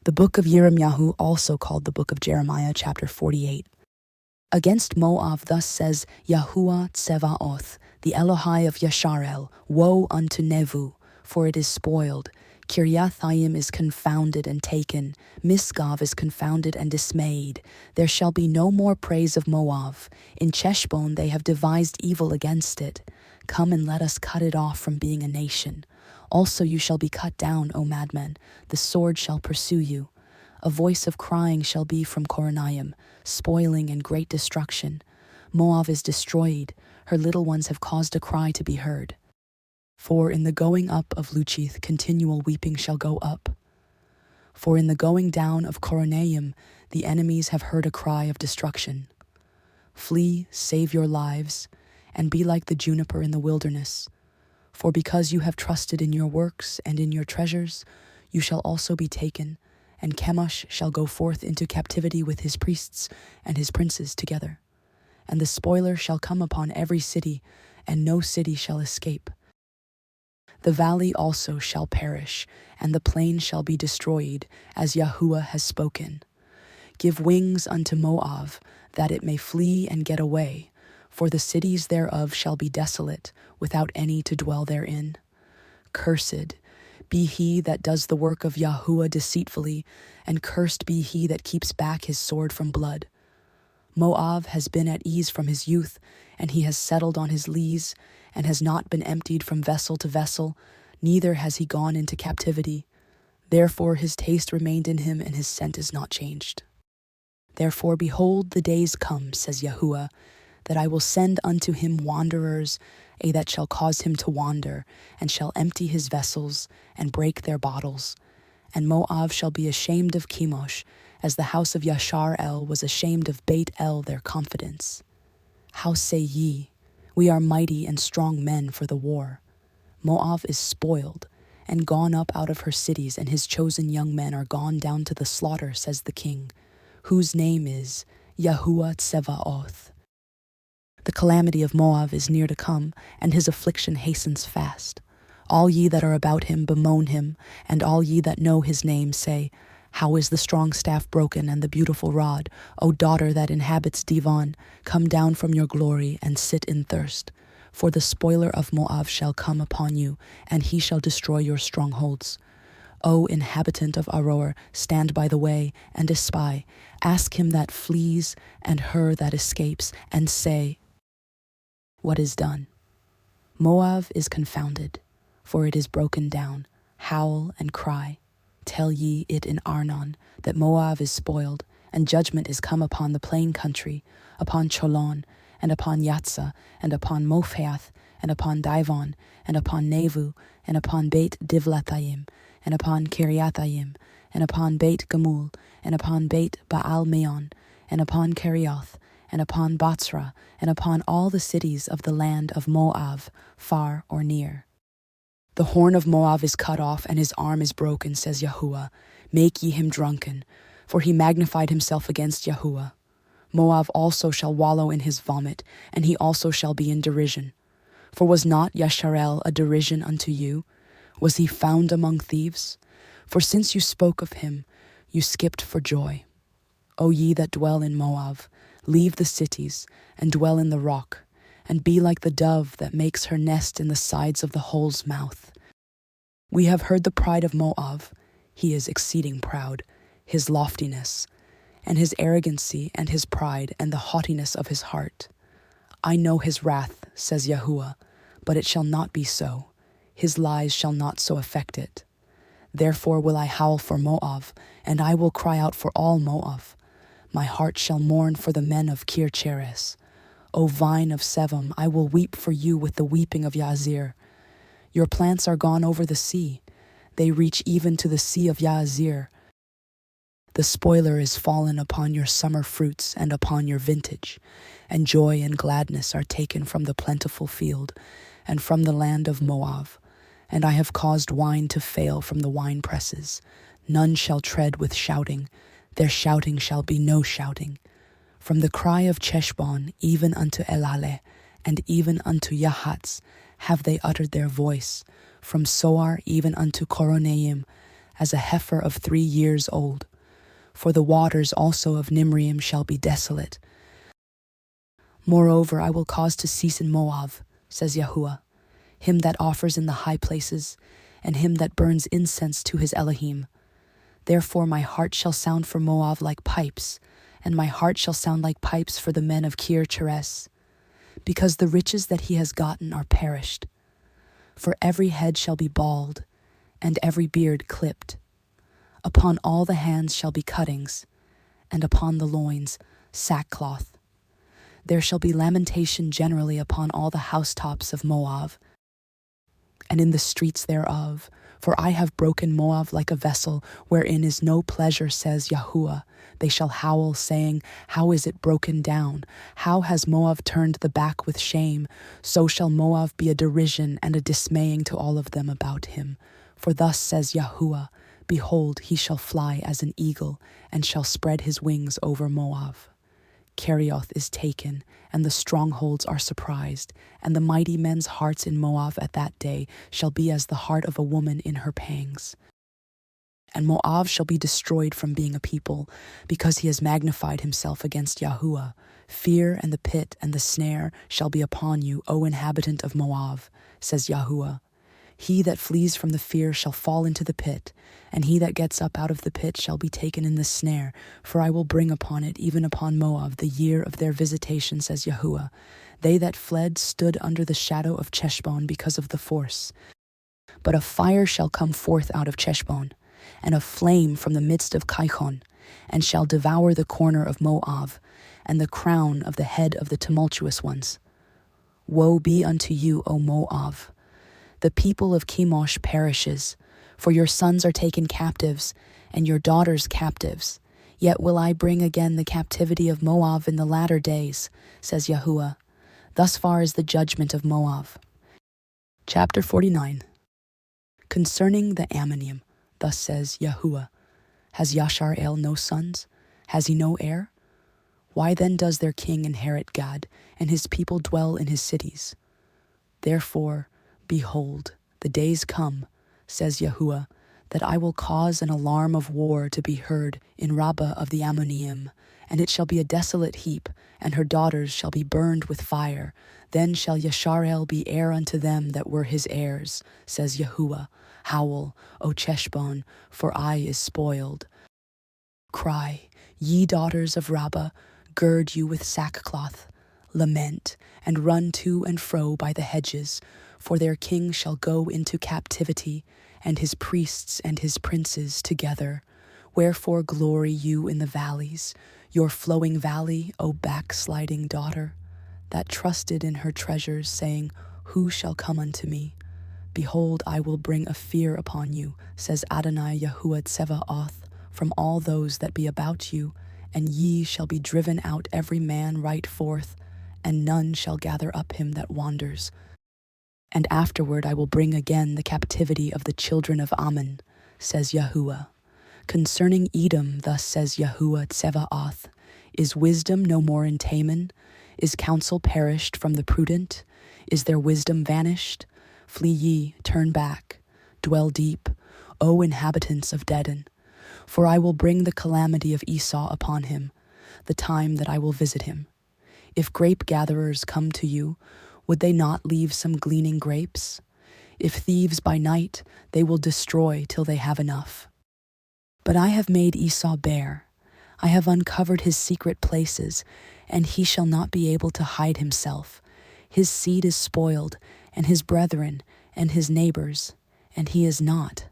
The book of Yirmeyahu, also called the book of Jeremiah, chapter 48. Against Moab thus says Yahuah Tsevaoth, the Elohai of Yashar'el, woe unto Nevu, for it is spoiled. Kiriathaim is confounded and taken. Misgav is confounded and dismayed. There shall be no more praise of Moab. In Cheshbon they have devised evil against it. Come and let us cut it off from being a nation. Also you shall be cut down, O madmen. The sword shall pursue you. A voice of crying shall be from Coronaim, spoiling and great destruction. Moab is destroyed. Her little ones have caused a cry to be heard. For in the going up of Luchith continual weeping shall go up. For in the going down of Coronaim the enemies have heard a cry of destruction. Flee, save your lives, and be like the juniper in the wilderness. For because you have trusted in your works and in your treasures, you shall also be taken, and Chemosh shall go forth into captivity with his priests and his princes together. And the spoiler shall come upon every city, and no city shall escape. The valley also shall perish, and the plain shall be destroyed, as Yahuah has spoken. Give wings unto Moab, that it may flee and get away, for the cities thereof shall be desolate, without any to dwell therein. Cursed be he that does the work of Yahuah deceitfully, and cursed be he that keeps back his sword from blood. Moab has been at ease from his youth, and he has settled on his lees, and has not been emptied from vessel to vessel, neither has he gone into captivity. Therefore his taste remained in him, and his scent is not changed. Therefore behold, the days come, says Yahuah, that I will send unto him wanderers, that shall cause him to wander, and shall empty his vessels, and break their bottles. And Moab shall be ashamed of Chemosh, as the house of Yashar'el was ashamed of Beit El their confidence. How say ye, we are mighty and strong men for the war? Moab is spoiled, and gone up out of her cities, and his chosen young men are gone down to the slaughter, says the king, whose name is Yahuah Tsevaoth. The calamity of Moab is near to come, and his affliction hastens fast. All ye that are about him bemoan him, and all ye that know his name say, how is the strong staff broken and the beautiful rod? O daughter that inhabits Devon, come down from your glory and sit in thirst. For the spoiler of Moab shall come upon you, and he shall destroy your strongholds. O inhabitant of Aroer, stand by the way and espy. Ask him that flees and her that escapes, and say, what is done? Moab is confounded, for it is broken down. Howl and cry. Tell ye it in Arnon, that Moab is spoiled, and judgment is come upon the plain country, upon Cholon, and upon Yatzah, and upon Mophath, and upon Divon, and upon Nevu, and upon Beit Divlathaim, and upon Kiriathaim, and upon Beit Gamul, and upon Beit Baal Meon, and upon Kerioth, and upon Batsra, and upon all the cities of the land of Moab, far or near. The horn of Moab is cut off, and his arm is broken, says Yahuah. Make ye him drunken, for he magnified himself against Yahuah. Moab also shall wallow in his vomit, and he also shall be in derision. For was not Yashar'el a derision unto you? Was he found among thieves? For since you spoke of him, you skipped for joy. O ye that dwell in Moab, leave the cities, and dwell in the rock, and be like the dove that makes her nest in the sides of the hole's mouth. We have heard the pride of Moab. He is exceeding proud, his loftiness, and his arrogancy, and his pride, and the haughtiness of his heart. I know his wrath, says Yahuah, but it shall not be so. His lies shall not so affect it. Therefore will I howl for Moab, and I will cry out for all Moab. My heart shall mourn for the men of Kircheres. O vine of Sevim, I will weep for you with the weeping of Yazir. Your plants are gone over the sea. They reach even to the sea of Yazir. The spoiler is fallen upon your summer fruits and upon your vintage, and joy and gladness are taken from the plentiful field and from the land of Moab. And I have caused wine to fail from the wine presses. None shall tread with shouting. Their shouting shall be no shouting. From the cry of Cheshbon even unto Elale, and even unto Yahatz, have they uttered their voice. From Soar even unto Coronaim as a heifer of 3 years old. For the waters also of Nimrim shall be desolate. Moreover, I will cause to cease in Moab, says Yahuah, him that offers in the high places, and him that burns incense to his Elohim. Therefore my heart shall sound for Moab like pipes, and my heart shall sound like pipes for the men of Kir Cheres, because the riches that he has gotten are perished. For every head shall be bald, and every beard clipped. Upon all the hands shall be cuttings, and upon the loins sackcloth. There shall be lamentation generally upon all the housetops of Moab, and in the streets thereof. For I have broken Moab like a vessel, wherein is no pleasure, says Yahuah. They shall howl, saying, How is it broken down? How has Moab turned the back with shame? So shall Moab be a derision and a dismaying to all of them about him. For thus says Yahuah, Behold, he shall fly as an eagle, and shall spread his wings over Moab. Kerioth is taken, and the strongholds are surprised, and the mighty men's hearts in Moab at that day shall be as the heart of a woman in her pangs. And Moab shall be destroyed from being a people, because he has magnified himself against Yahuah. Fear and the pit and the snare shall be upon you, O inhabitant of Moab, says Yahuah. He that flees from the fear shall fall into the pit, and he that gets up out of the pit shall be taken in the snare. For I will bring upon it, even upon Moab, the year of their visitation, says Yahuah. They that fled stood under the shadow of Cheshbon because of the force. But a fire shall come forth out of Cheshbon, and a flame from the midst of Kaichon, and shall devour the corner of Moab, and the crown of the head of the tumultuous ones. Woe be unto you, O Moab! The people of Chemosh perishes, for your sons are taken captives, and your daughters captives. Yet will I bring again the captivity of Moab in the latter days, says Yahuah. Thus far is the judgment of Moab. Chapter 49. Concerning the Ammonim, thus says Yahuah, Has Yashar'el no sons? Has he no heir? Why then does their king inherit Gad, and his people dwell in his cities? Therefore, behold, the days come, says Yahuah, that I will cause an alarm of war to be heard in Rabbah of the Ammonim, and it shall be a desolate heap, and her daughters shall be burned with fire. Then shall Yashar'el be heir unto them that were his heirs, says Yahuah. Howl, O Cheshbon, for I is spoiled. Cry, ye daughters of Rabbah, gird you with sackcloth. Lament, and run to and fro by the hedges, for their king shall go into captivity, and his priests and his princes together. Wherefore glory you in the valleys, your flowing valley, O backsliding daughter, that trusted in her treasures, saying, Who shall come unto me? Behold, I will bring a fear upon you, says Adonai Yahuah Tsevaoth, from all those that be about you, and ye shall be driven out every man right forth, and none shall gather up him that wanders. And afterward I will bring again the captivity of the children of Ammon, says Yahuah. Concerning Edom, thus says Yahuah Tsevaoth, Is wisdom no more in Teman? Is counsel perished from the prudent? Is their wisdom vanished? Flee ye, turn back, dwell deep, O inhabitants of Dedan. For I will bring the calamity of Esau upon him, the time that I will visit him. If grape gatherers come to you, would they not leave some gleaning grapes? If thieves by night, they will destroy till they have enough. But I have made Esau bare. I have uncovered his secret places, and he shall not be able to hide himself. His seed is spoiled, and his brethren, and his neighbors, and he is not.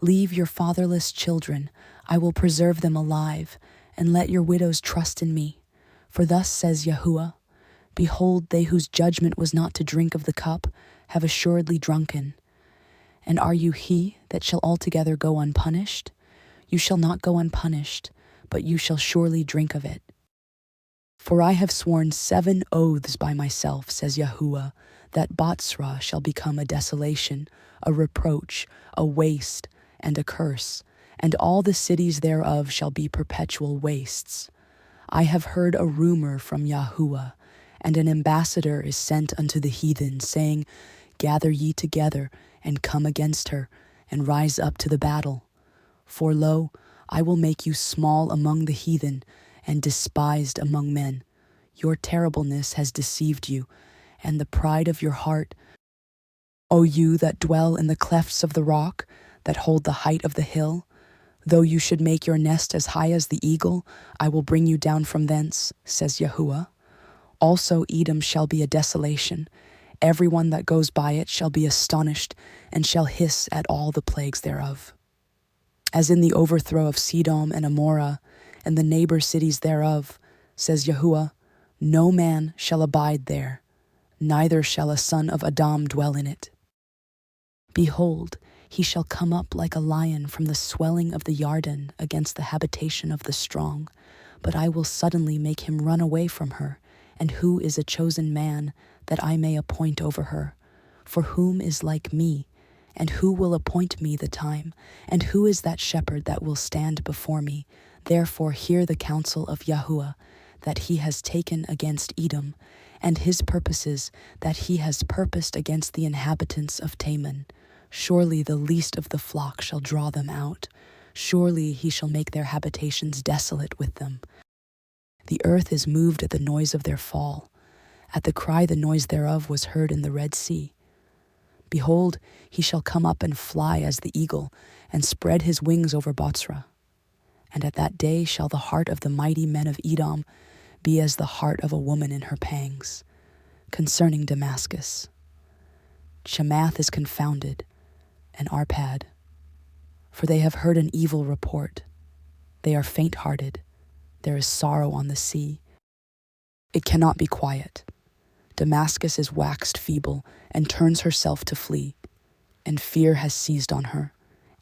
Leave your fatherless children, I will preserve them alive, and let your widows trust in me. For thus says Yahuah, Behold, they whose judgment was not to drink of the cup have assuredly drunken. And are you he that shall altogether go unpunished? You shall not go unpunished, but you shall surely drink of it. For I have sworn 7 oaths by myself, says Yahuah, that Botsra shall become a desolation, a reproach, a waste, and a curse, and all the cities thereof shall be perpetual wastes. I have heard a rumor from Yahuah, and an ambassador is sent unto the heathen, saying, Gather ye together, and come against her, and rise up to the battle. For lo, I will make you small among the heathen and despised among men. Your terribleness has deceived you, and the pride of your heart. O you that dwell in the clefts of the rock, that hold the height of the hill, though you should make your nest as high as the eagle, I will bring you down from thence, says Yahuah. Also Edom shall be a desolation. Everyone that goes by it shall be astonished, and shall hiss at all the plagues thereof. As in the overthrow of Sodom and Amorah, and the neighbor cities thereof, says Yahuah, no man shall abide there, neither shall a son of Adam dwell in it. Behold, he shall come up like a lion from the swelling of the Yarden against the habitation of the strong, but I will suddenly make him run away from her. And who is a chosen man that I may appoint over her? For whom is like me? And who will appoint me the time? And who is that shepherd that will stand before me? Therefore hear the counsel of Yahuah, that he has taken against Edom, and his purposes that he has purposed against the inhabitants of Teman. Surely the least of the flock shall draw them out. Surely he shall make their habitations desolate with them. The earth is moved at the noise of their fall. At the cry the noise thereof was heard in the Red Sea. Behold, he shall come up and fly as the eagle, and spread his wings over Botzrah. And at that day shall the heart of the mighty men of Edom be as the heart of a woman in her pangs. Concerning Damascus, Chamath is confounded, and Arpad, for they have heard an evil report. They are faint-hearted. There is sorrow on the sea. It cannot be quiet. Damascus is waxed feeble and turns herself to flee, and fear has seized on her.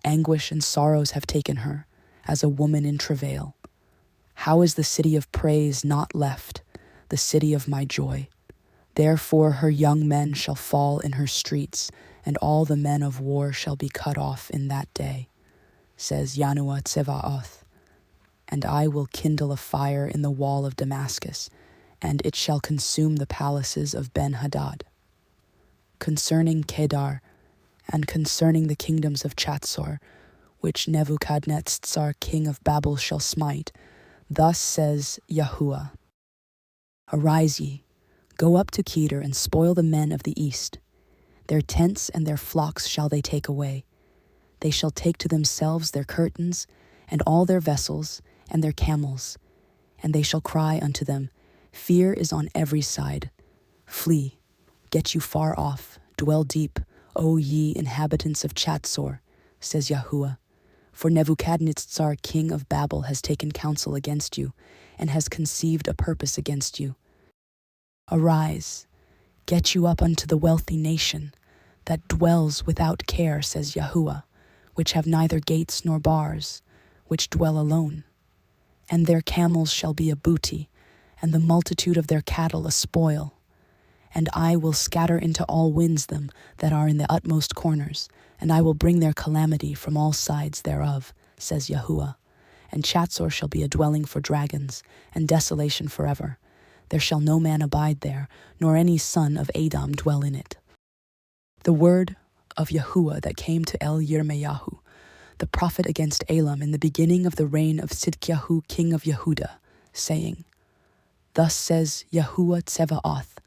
Anguish and sorrows have taken her, as a woman in travail. How is the city of praise not left, the city of my joy? Therefore her young men shall fall in her streets, and all the men of war shall be cut off in that day, says Yahuah Tsevaoth. And I will kindle a fire in the wall of Damascus, and it shall consume the palaces of Ben-Hadad. Concerning Kedar, and concerning the kingdoms of Chatzor, which Nebuchadnezzar king of Babel shall smite, thus says Yahuah, Arise ye, go up to Kedar, and spoil the men of the east. Their tents and their flocks shall they take away. They shall take to themselves their curtains, and all their vessels, and their camels, and they shall cry unto them, Fear is on every side. Flee, get you far off, dwell deep, O ye inhabitants of Chatzor, says Yahuah. For Nebuchadnezzar king of Babel has taken counsel against you, and has conceived a purpose against you. Arise, get you up unto the wealthy nation, that dwells without care, says Yahuah, which have neither gates nor bars, which dwell alone. And their camels shall be a booty, and the multitude of their cattle a spoil. And I will scatter into all winds them that are in the utmost corners, and I will bring their calamity from all sides thereof, says Yahuah. And Chatzor shall be a dwelling for dragons, and desolation forever. There shall no man abide there, nor any son of Adam dwell in it. The word of Yahuah that came to Yirmeyahu, the prophet against Elam in the beginning of the reign of Sidkiyahu king of Yehudah, saying, Thus says Yahuah Tsevaoth,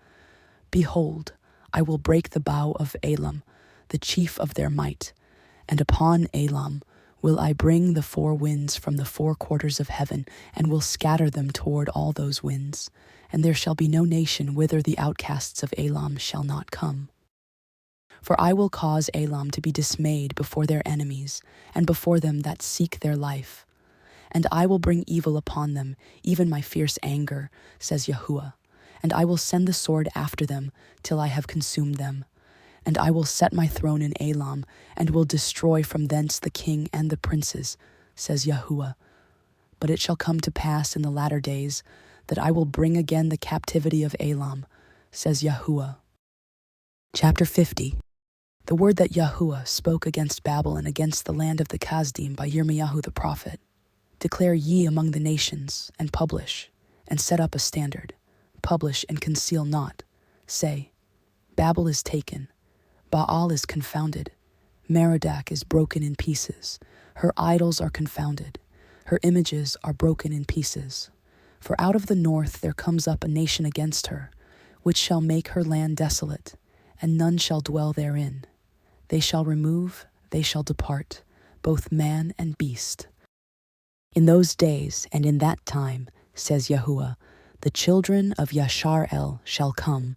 Behold, I will break the bow of Elam, the chief of their might, and upon Elam will I bring the four winds from the four quarters of heaven, and will scatter them toward all those winds, and there shall be no nation whither the outcasts of Elam shall not come. For I will cause Elam to be dismayed before their enemies, and before them that seek their life. And I will bring evil upon them, even my fierce anger, says Yahuah. And I will send the sword after them, till I have consumed them. And I will set my throne in Elam, and will destroy from thence the king and the princes, says Yahuah. But it shall come to pass in the latter days, that I will bring again the captivity of Elam, says Yahuah. Chapter 50. The word that Yahuah spoke against Babel and against the land of the Kasdim by Yirmeyahu the prophet. Declare ye among the nations, and publish, and set up a standard. Publish and conceal not. Say, Babel is taken, Baal is confounded, Merodach is broken in pieces, Her idols are confounded. Her images are broken in pieces. For out of the north there comes up a nation against her, which shall make her land desolate, and none shall dwell therein. They shall remove, they shall depart, both man and beast. In those days and in that time, says Yahuah, the children of Yashar'el shall come,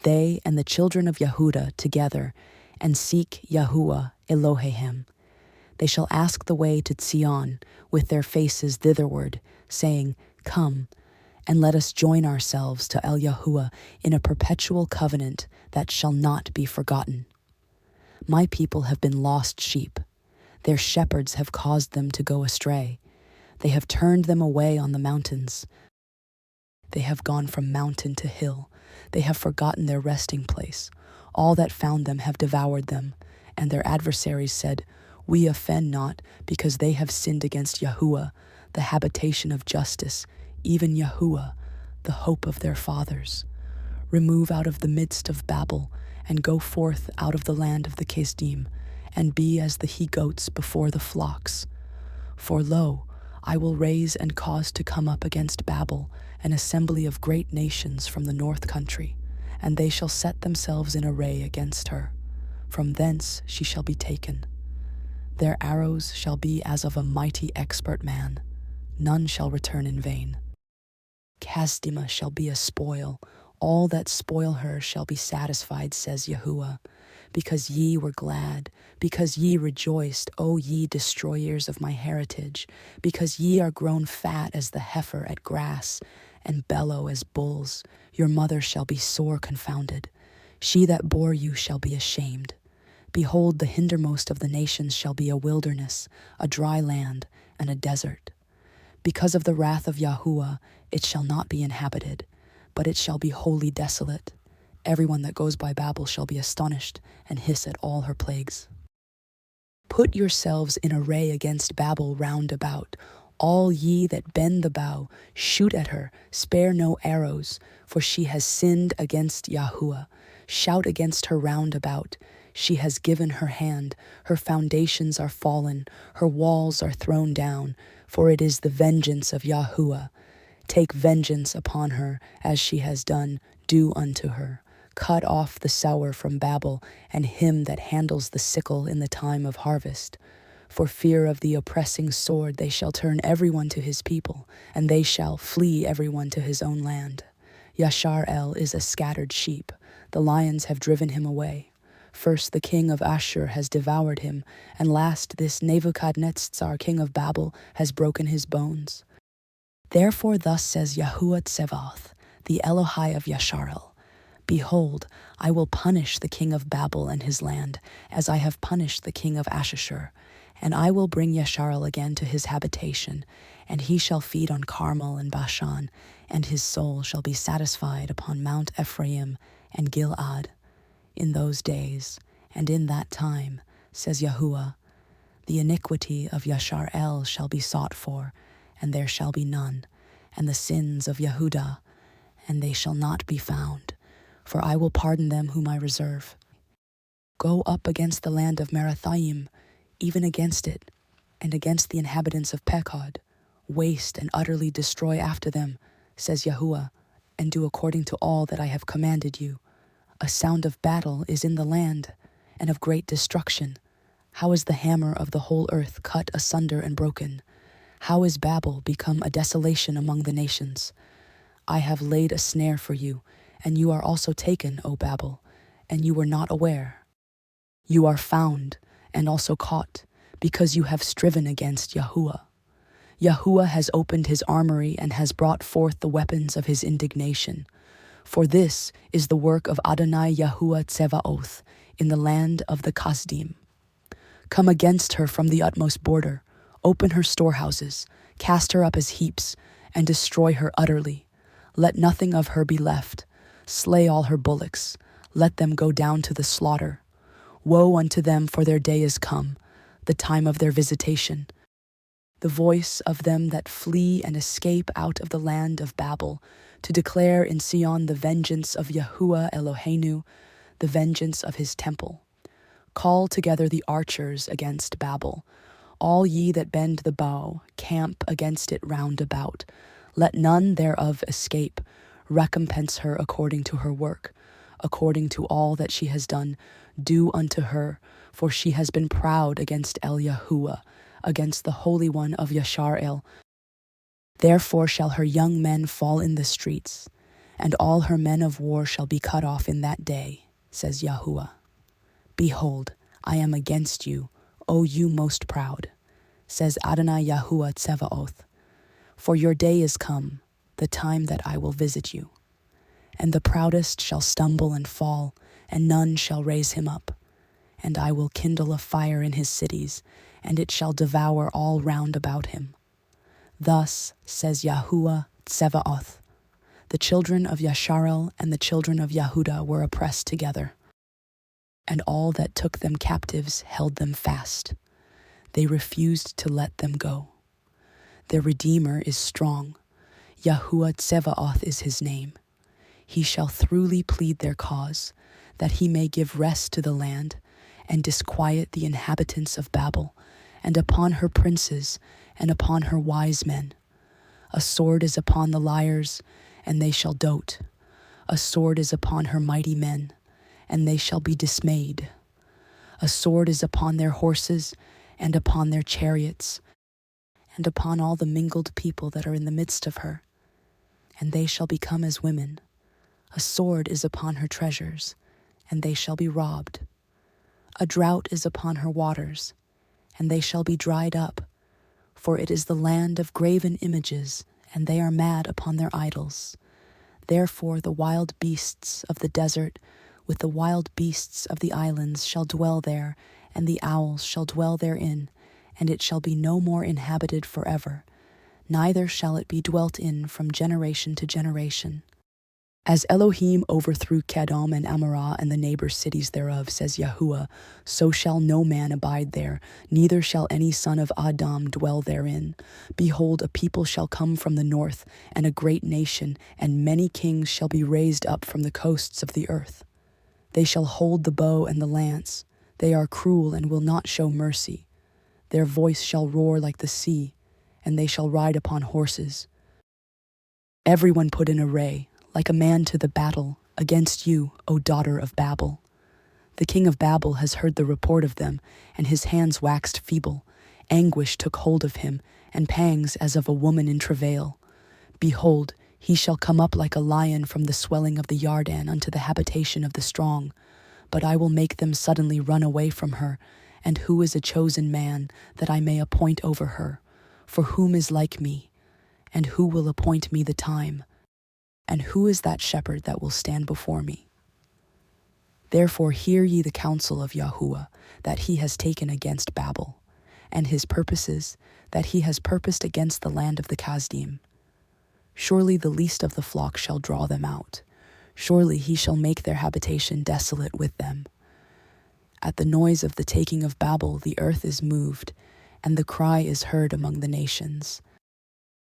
they and the children of Yehudah together, and seek Yahuah Elohim. They shall ask the way to Zion with their faces thitherward, saying, Come, and let us join ourselves to El Yahuah in a perpetual covenant that shall not be forgotten. My people have been lost sheep. Their shepherds have caused them to go astray. They have turned them away on the mountains. They have gone from mountain to hill. They have forgotten their resting place. All that found them have devoured them. And their adversaries said, We offend not, because they have sinned against Yahuah, the habitation of justice, even Yahuah, the hope of their fathers. Remove out of the midst of Babel, and go forth out of the land of the Kesdim, and be as the he-goats before the flocks. For lo, I will raise and cause to come up against Babel an assembly of great nations from the north country, and they shall set themselves in array against her. From thence she shall be taken. Their arrows shall be as of a mighty expert man. None shall return in vain. Kasdima shall be a spoil. All that spoil her shall be satisfied, says Yahuah. Because ye were glad, because ye rejoiced, O ye destroyers of my heritage, because ye are grown fat as the heifer at grass, and bellow as bulls, your mother shall be sore confounded. She that bore you shall be ashamed. Behold, the hindermost of the nations shall be a wilderness, a dry land, and a desert. Because of the wrath of Yahuah, it shall not be inhabited, but it shall be wholly desolate. Everyone that goes by Babel shall be astonished, and hiss at all her plagues. Put yourselves in array against Babel round about. All ye that bend the bow, shoot at her, spare no arrows, for she has sinned against Yahuah. Shout against her round about. She has given her hand, her foundations are fallen, her walls are thrown down, for it is the vengeance of Yahuah. Take vengeance upon her, as she has done, do unto her. Cut off the sower from Babel, and him that handles the sickle in the time of harvest. For fear of the oppressing sword they shall turn everyone to his people, and they shall flee everyone to his own land. Yashar'el is a scattered sheep. The lions have driven him away. First the king of Ashur has devoured him, and last this Nebuchadnezzar king of Babel has broken his bones. Therefore thus says Yahuah Tsevaoth, the Elohai of Yashar'el, Behold, I will punish the king of Babel and his land, as I have punished the king of Ashur, and I will bring Yashar'el again to his habitation, and he shall feed on Carmel and Bashan, and his soul shall be satisfied upon Mount Ephraim and Gilead. In those days, and in that time, says Yahuah, the iniquity of Yashar'el shall be sought for, and there shall be none, and the sins of Yehudah, and they shall not be found. For I will pardon them whom I reserve. Go up against the land of Merathaim, even against it, and against the inhabitants of Pekod. Waste and utterly destroy after them, says Yahuah, and do according to all that I have commanded you. A sound of battle is in the land, and of great destruction. How is the hammer of the whole earth cut asunder and broken? How is Babel become a desolation among the nations? I have laid a snare for you, and you are also taken, O Babel, and you were not aware. You are found, and also caught, because you have striven against Yahuah. Yahuah has opened his armory and has brought forth the weapons of his indignation. For this is the work of Adonai Yahuah Tsevaoth in the land of the Kasdim. Come against her from the utmost border, open her storehouses, cast her up as heaps, and destroy her utterly. Let nothing of her be left. Slay all her bullocks, let them go down to the slaughter. Woe unto them, for their day is come, the time of their visitation. The voice of them that flee and escape out of the land of Babel, to declare in Sion the vengeance of Yahuah Eloheinu, the vengeance of his temple. Call together the archers against Babel, All ye that bend the bow, camp against it round about. Let none thereof escape. Recompense her according to her work, according to all that she has done. Do unto her, for she has been proud against Yahuah, against the Holy One of Yashar'el. Therefore shall her young men fall in the streets, and all her men of war shall be cut off in that day, says Yahuah. Behold, I am against you, O you most proud, says Adonai Yahuah Tsevaoth. For your day is come, the time that I will visit you. And the proudest shall stumble and fall, and none shall raise him up. And I will kindle a fire in his cities, and it shall devour all round about him. Thus says Yahuah Tsevaoth, the children of Yashar'el and the children of Yehudah were oppressed together, and all that took them captives held them fast. They refused to let them go. Their Redeemer is strong. Yahuah Tsevaoth is his name. He shall throughly plead their cause, that he may give rest to the land, and disquiet the inhabitants of Babel, and upon her princes, and upon her wise men. A sword is upon the liars, and they shall dote. A sword is upon her mighty men, and they shall be dismayed. A sword is upon their horses, and upon their chariots, and upon all the mingled people that are in the midst of her, and they shall become as women. A sword is upon her treasures, and they shall be robbed. A drought is upon her waters, and they shall be dried up, for it is the land of graven images, and they are mad upon their idols. Therefore the wild beasts of the desert with the wild beasts of the islands shall dwell there, and the owls shall dwell therein, and it shall be no more inhabited forever, neither shall it be dwelt in from generation to generation. As Elohim overthrew Kedom and Amorah and the neighbor cities thereof, says Yahuah, so shall no man abide there, neither shall any son of Adam dwell therein. Behold, a people shall come from the north, and a great nation, and many kings shall be raised up from the coasts of the earth. They shall hold the bow and the lance. They are cruel and will not show mercy. Their voice shall roar like the sea, and they shall ride upon horses. Everyone put in array, like a man to the battle, against you, O daughter of Babel. The king of Babel has heard the report of them, and his hands waxed feeble. Anguish took hold of him, and pangs as of a woman in travail. Behold, he shall come up like a lion from the swelling of the Yarden unto the habitation of the strong. But I will make them suddenly run away from her. And who is a chosen man, that I may appoint over her? For whom is like me? And who will appoint me the time? And who is that shepherd that will stand before me? Therefore hear ye the counsel of Yahuah, that he has taken against Babel, and his purposes, that he has purposed against the land of the Kasdim. Surely the least of the flock shall draw them out. Surely he shall make their habitation desolate with them. At the noise of the taking of Babel the earth is moved, and the cry is heard among the nations.